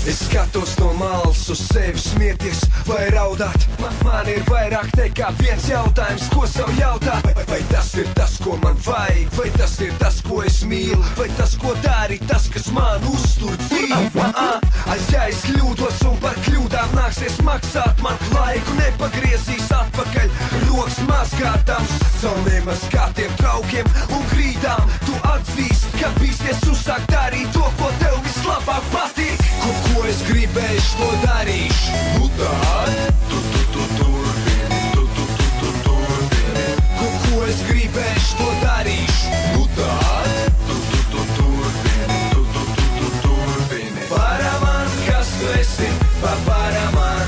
Es skatos no malas uz sevi smieties vai raudāt. Man ir vairāk nekā viens jautājums, ko sev jautāt. Vai tas ir tas, ko man vajag? Vai tas ir tas, ko es mīlu? Vai tas, ko dari, tas, kas man uztur dzīvi? Ja es kļūdos un par kļūdām nāksies maksāt, man laiku nepagriezīs atpakaļ. Rokas mazgātams, savu nemaz kā tiem traukiem un grīdām. Tu atzīst, ka bīsties uzsākt darīt to, ko tev vislabāk patīk. Ko es gribēšu, to darīšu. Nu tad turbini, turbini. Ko es gribēšu, to darīšu. Nu tad turbini, turbini. Paraman, kas tu esi, paparaman.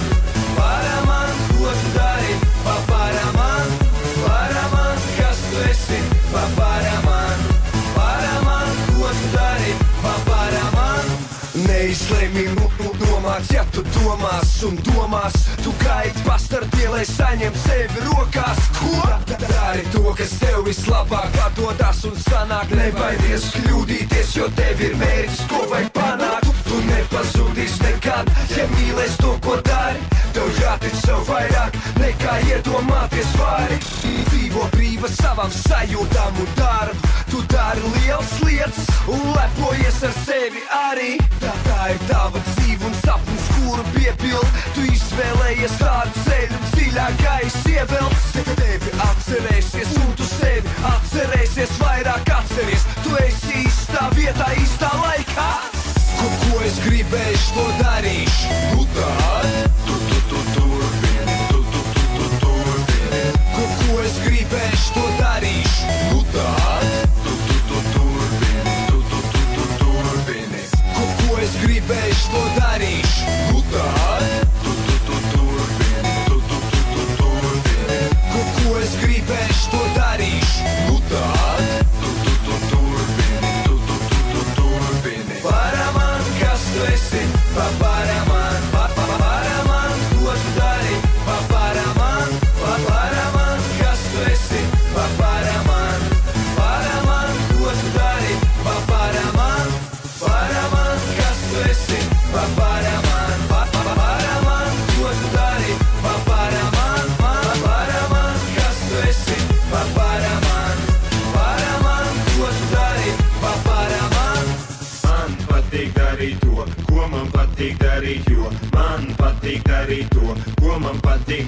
Paraman, ko tu dari, paparaman. Paraman, kas tu esi, paparaman. Paraman, ko tu dari, paparaman. Neizlēmi nomāc, ja tu domās un domās. Tu gaidi pastarpie, lai saņem sevi rokās. Ko? Dari to, kas tev vislabāk atdodas un sanāk. Nebaidies kļūdīties, jo tev ir mērķis, ko vajag panākt. Tu nepazudīs nekad, ja mīlēs to, ko dari. Tev jātic sev vairāk, nekā iedomāties vari. Dzīvo brīva savam sajūtām un darbu. Tu dari liels lietas un lepojies ar sevi arī. Tā ir tava dzīve un sapnis, kuru piepild. Tu izvēlējies tādu ceļu, dziļākais ievelts. Tevi atcerēsies un tu sevi atcerēsies, vairāk atceries. Tu esi īstā vietā, īstā laikā. Ko es gribēšu, to darīšu. Nu tad turbini, turbini. Ko es gribēšu, to darīšu. Nu tad turbini, turbini. Ko es gribēšu, to darīšu. Nu tad turbini, turbini. Ko es gribēšu, to darīšu. Nu tad turbini, turbini. Paraman, kas tu esi, paparaman. Paraman, ko tu dari, paparaman. Paraman, kas tu esi, paparaman. Paraman, ko tu dari, paparaman. Paraman, kas tu esi, paparaman. Paraman, ko tu dari, paparaman. Paraman, kas tu esi, paparaman. Paraman, ko tu dari, paparaman. Man patīk darīt to, ko man patīk darīt, jo man patīk darīt to, ko man patīk.